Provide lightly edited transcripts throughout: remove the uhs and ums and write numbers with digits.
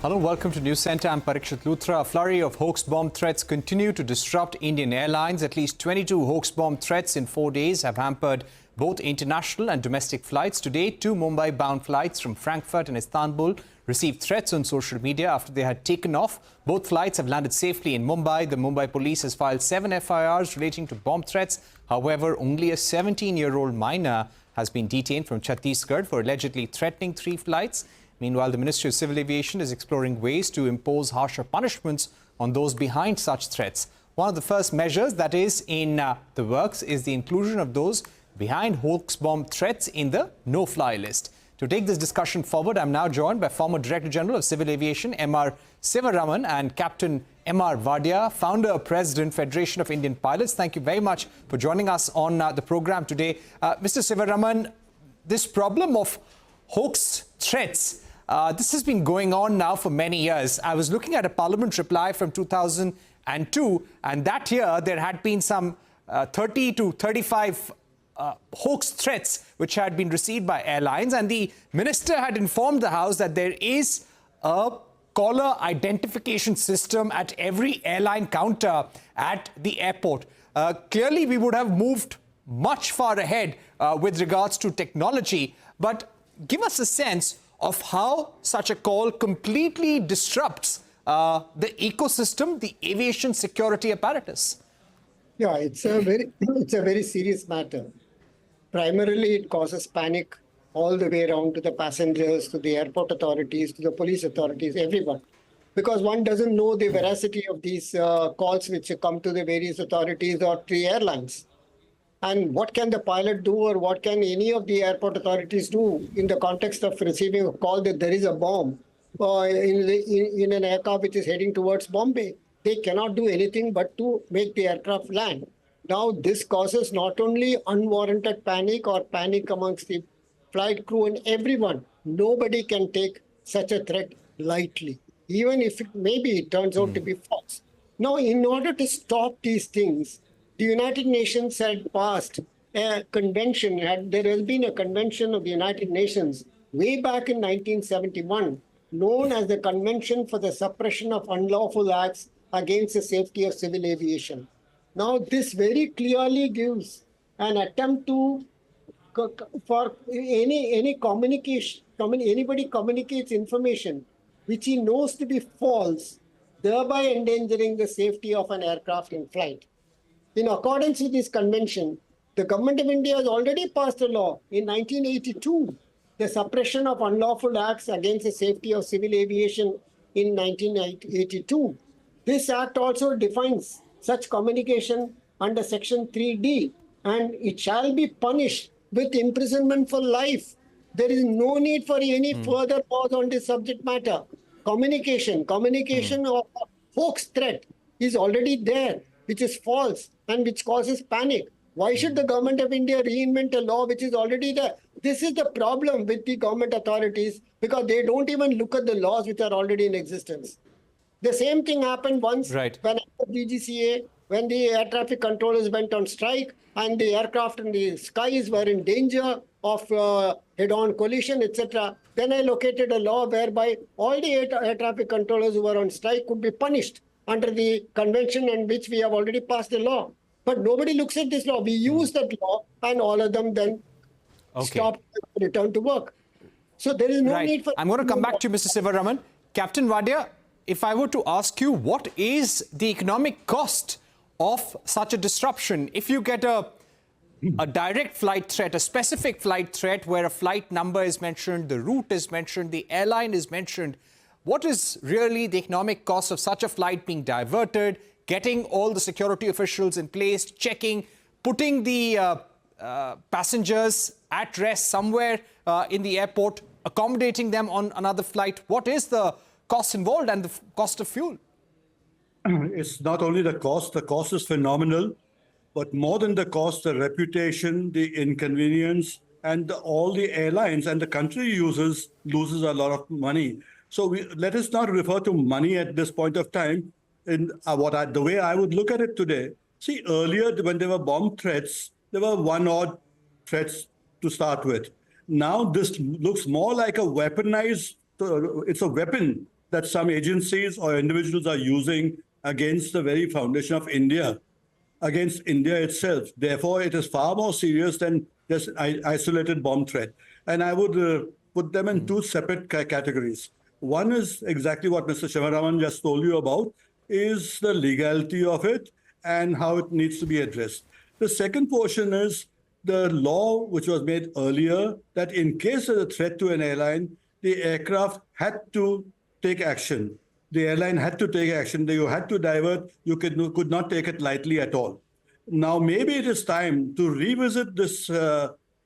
Hello, welcome to News Centre. I'm Parikshit Luthra. A flurry of hoax bomb threats continue to disrupt Indian Airlines. At least 22 hoax bomb threats in 4 days have hampered both international and domestic flights. Today, 2 Mumbai-bound flights from Frankfurt and Istanbul received threats on social media after they had taken off. Both flights have landed safely in Mumbai. The Mumbai police has filed 7 FIRs relating to bomb threats. However, only a 17-year-old minor has been detained from Chhattisgarh for allegedly threatening 3 flights. Meanwhile, the Ministry of Civil Aviation is exploring ways to impose harsher punishments on those behind such threats. One of the first measures that is in the works is the inclusion of those behind hoax bomb threats in the no-fly list. To take this discussion forward, I'm now joined by former Director General of Civil Aviation, M.R. Sivaraman, and Captain M.R. Wadia, Founder, President, Federation of Indian Pilots. Thank you very much for joining us on the program today. Mr. Sivaraman, this problem of hoax threats, this has been going on now for many years. I was looking at a Parliament reply from 2002, and that year there had been some 30 to 35 hoax threats which had been received by airlines, and the minister had informed the House that there is a caller identification system at every airline counter at the airport. Clearly, we would have moved much far ahead with regards to technology, but give us a sense of how such a call completely disrupts the ecosystem, the aviation security apparatus. Yeah, it's a very serious matter. Primarily, it causes panic all the way around to the passengers, to the airport authorities, to the police authorities, everyone. Because one doesn't know the veracity of these calls which come to the various authorities or to the airlines. And what can the pilot do, or what can any of the airport authorities do in the context of receiving a call that there is a bomb in an aircraft which is heading towards Bombay? They cannot do anything but to make the aircraft land. Now, this causes not only unwarranted panic or panic amongst the flight crew and everyone. Nobody can take such a threat lightly, even if it turns out to be false. Now, in order to stop these things, the United Nations had passed a convention. There has been a convention of the United Nations way back in 1971, known as the Convention for the Suppression of Unlawful Acts Against the Safety of Civil Aviation. Now, this very clearly gives an attempt to, for any communication, anybody communicates information which he knows to be false, thereby endangering the safety of an aircraft in flight. In accordance with this convention, the Government of India has already passed a law in 1982, the Suppression of Unlawful Acts Against the Safety of Civil Aviation in 1982. This act also defines such communication under Section 3D, and it shall be punished with imprisonment for life. There is no need for any further pause on this subject matter. Communication of a hoax threat is already there, which is false and which causes panic. Why should the Government of India reinvent a law which is already there? This is the problem with the government authorities, because they don't even look at the laws which are already in existence. The same thing happened once when DGCA, when the air traffic controllers went on strike and the aircraft in the skies were in danger of head-on collision, etc. Then I located a law whereby all the air traffic controllers who were on strike could be punished under the convention, in which we have already passed the law. But nobody looks at this law. We use that law, and all of them then stop and return to work. So there is no need for... I'm going to come back to you, Mr. Sivaraman. Captain Wadia, if I were to ask you, what is the economic cost of such a disruption? If you get a direct flight threat, a specific flight threat where a flight number is mentioned, the route is mentioned, the airline is mentioned, what is really the economic cost of such a flight being diverted, getting all the security officials in place, checking, putting the passengers at rest somewhere in the airport, accommodating them on another flight? What is the cost involved and the cost of fuel? It's not only the cost is phenomenal, but more than the cost, the reputation, the inconvenience, and all the airlines and the country loses a lot of money. So let us not refer to money at this point of time. In the way I would look at it today, see, earlier when there were bomb threats, there were one-odd threats to start with. Now this looks more like a weaponized, it's a weapon that some agencies or individuals are using against the very foundation of India, against India itself. Therefore, it is far more serious than just isolated bomb threat. And I would put them in two separate categories. One is exactly what Mr. Sivaraman just told you about, is the legality of it and how it needs to be addressed. The second portion is the law which was made earlier that in case of a threat to an airline, the aircraft had to take action. The airline had to take action. You had to divert. You could not take it lightly at all. Now, maybe it is time to revisit this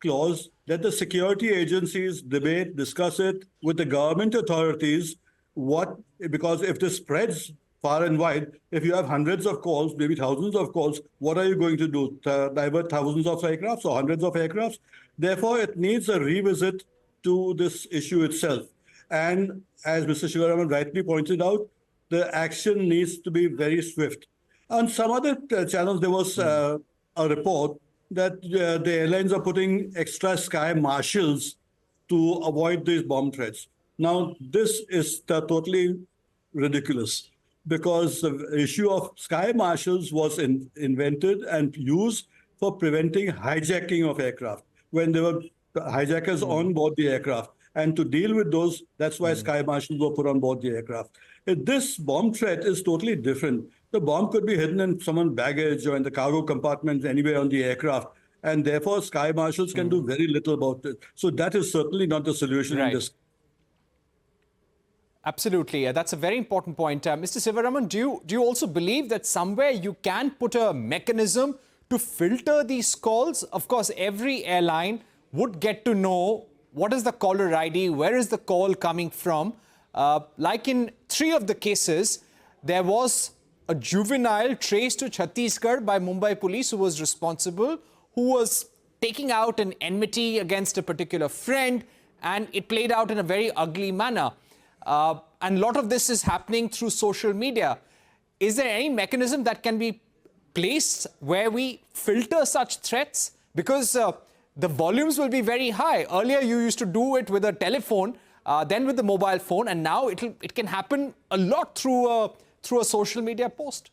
clause, let the security agencies debate, discuss it with the government authorities. Because if this spreads far and wide, if you have hundreds of calls, maybe thousands of calls, what are you going to do? Divert thousands of aircrafts or hundreds of aircrafts? Therefore, it needs a revisit to this issue itself. And as Mr. Sivaraman rightly pointed out, the action needs to be very swift. On some other channels, there was a report that the airlines are putting extra sky marshals to avoid these bomb threats. Now, this is totally ridiculous because the issue of sky marshals was invented and used for preventing hijacking of aircraft when there were hijackers on board the aircraft. And to deal with those, that's why sky marshals were put on board the aircraft. This bomb threat is totally different. The bomb could be hidden in someone's baggage or in the cargo compartment anywhere on the aircraft. And therefore, sky marshals can do very little about it. So that is certainly not the solution in this. Absolutely. That's a very important point. Mr. Sivaraman, do you also believe that somewhere you can put a mechanism to filter these calls? Of course, every airline would get to know what is the caller ID, where is the call coming from. Like in 3 of the cases, there was a juvenile traced to Chhattisgarh by Mumbai police who was responsible, who was taking out an enmity against a particular friend, and it played out in a very ugly manner. And a lot of this is happening through social media. Is there any mechanism that can be placed where we filter such threats? Because the volumes will be very high. Earlier, you used to do it with a telephone, then with the mobile phone, and now it can happen a lot through a social media post.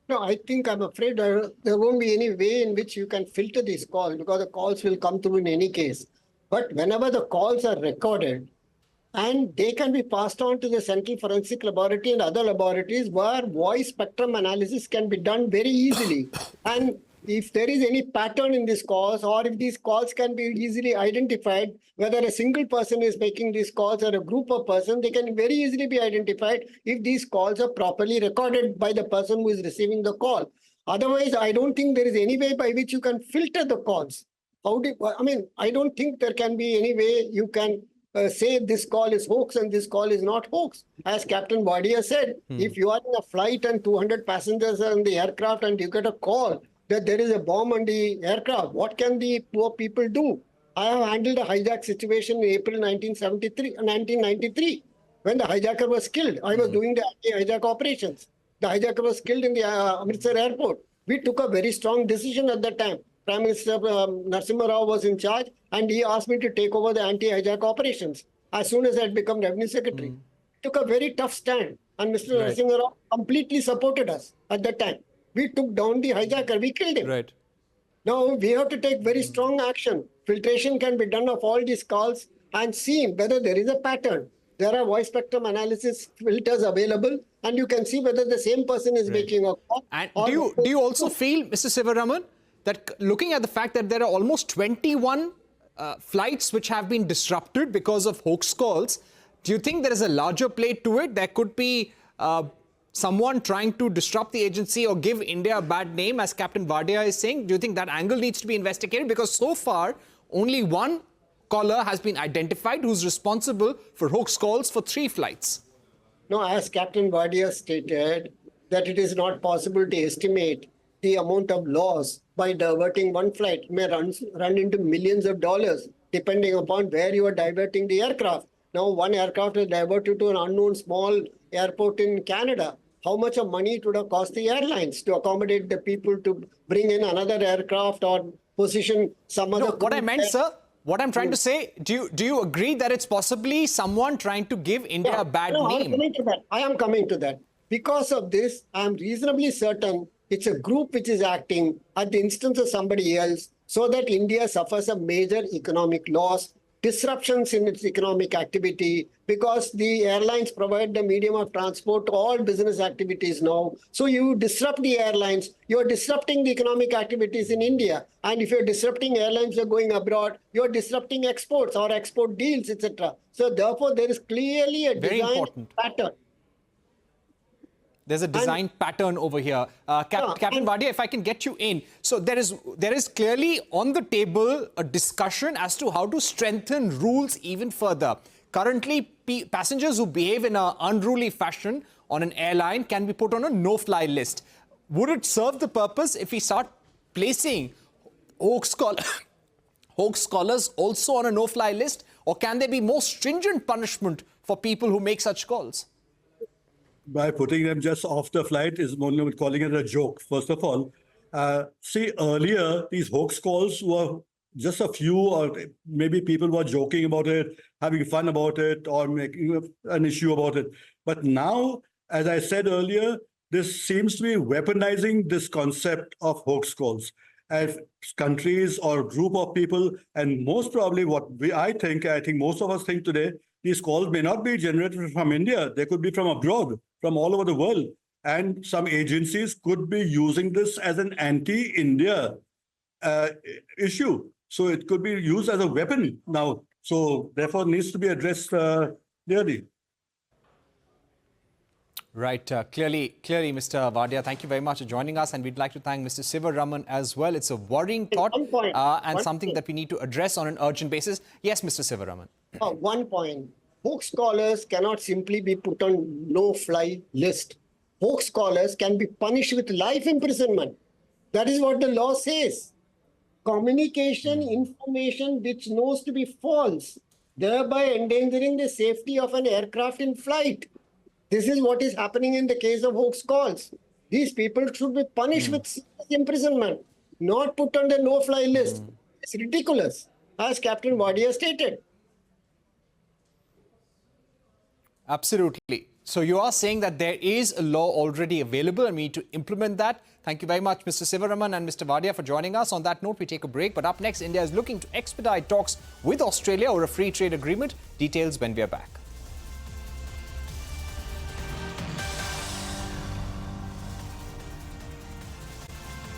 No, I'm afraid there won't be any way in which you can filter these calls because the calls will come through in any case. But whenever the calls are recorded, and they can be passed on to the Central Forensic Laboratory and other laboratories where voice spectrum analysis can be done very easily. And if there is any pattern in these calls, or if these calls can be easily identified, whether a single person is making these calls or a group of persons, they can very easily be identified if these calls are properly recorded by the person who is receiving the call. Otherwise, I don't think there is any way by which you can filter the calls. I don't think there can be any way you can say this call is hoax and this call is not hoax. As Captain Wadia said, if you are in a flight and 200 passengers are in the aircraft and you get a call that there is a bomb on the aircraft, what can the poor people do? I have handled a hijack situation in April 1993 when the hijacker was killed. I was doing the anti-hijack operations. The hijacker was killed in the Amritsar airport. We took a very strong decision at that time. Prime Minister Narasimha Rao was in charge and he asked me to take over the anti-hijack operations as soon as I had become Revenue Secretary. Took a very tough stand and Mr. Narasimha Rao completely supported us at that time. We took down the hijacker, we killed him. Right. Now we have to take very strong action. Filtration can be done of all these calls and see whether there is a pattern. There are voice spectrum analysis filters available and you can see whether the same person is making a call. And do you also feel, Mr. Sivaraman, that looking at the fact that there are almost 21 flights which have been disrupted because of hoax calls, do you think there is a larger play to it? There could be someone trying to disrupt the agency or give India a bad name, as Captain Wadia is saying? Do you think that angle needs to be investigated? Because so far, only one caller has been identified who's responsible for hoax calls for 3 flights. No, as Captain Wadia stated, that it is not possible to estimate the amount of loss by diverting one flight. It may run into millions of dollars, depending upon where you are diverting the aircraft. Now, one aircraft is diverted to an unknown small airport in Canada. How much of money it would have cost the airlines to accommodate the people to bring in another aircraft or position some other... No, what I meant, sir, what I'm trying to say, do you agree that it's possibly someone trying to give India a bad No, name? I am coming to that. Because of this, I'm reasonably certain it's a group which is acting at the instance of somebody else so that India suffers a major economic loss, disruptions in its economic activity, because the airlines provide the medium of transport to all business activities now. So you disrupt the airlines, you're disrupting the economic activities in India. And if you're disrupting airlines, you're going abroad, you're disrupting exports or export deals, etc. So therefore, there is clearly a Very design important pattern. There's a design pattern over here. Captain Wadia, if I can get you in. So there is clearly on the table a discussion as to how to strengthen rules even further. Currently, passengers who behave in an unruly fashion on an airline can be put on a no-fly list. Would it serve the purpose if we start placing Hoax scholars also on a no-fly list? Or can there be more stringent punishment for people who make such calls? By putting them just off the flight is only calling it a joke. First of all, see, earlier, these hoax calls were just a few, or maybe people were joking about it, having fun about it, or making an issue about it. But now, as I said earlier, this seems to be weaponizing this concept of hoax calls. As countries or group of people, and most probably I think most of us think today, these calls may not be generated from India. They could be from abroad, from all over the world. And some agencies could be using this as an anti-India issue. So it could be used as a weapon now. So therefore, it needs to be addressed clearly. Right. Clearly, Mr. Wadia, thank you very much for joining us. And we'd like to thank Mr. Sivaraman as well. It's a worrying thought and something that we need to address on an urgent basis. Yes, Mr. Sivaraman. One point. Hoax scholars cannot simply be put on no-fly list. Hoax scholars can be punished with life imprisonment. That is what the law says. Communication information which knows to be false, thereby endangering the safety of an aircraft in flight. This is what is happening in the case of hoax calls. These people should be punished with serious imprisonment, not put on the no-fly list. It's ridiculous, as Captain Wadia stated. Absolutely. So you are saying that there is a law already available and we need to implement that. Thank you very much, Mr. Sivaraman and Mr. Wadia, for joining us. On that note, we take a break. But up next, India is looking to expedite talks with Australia over a free trade agreement. Details when we are back.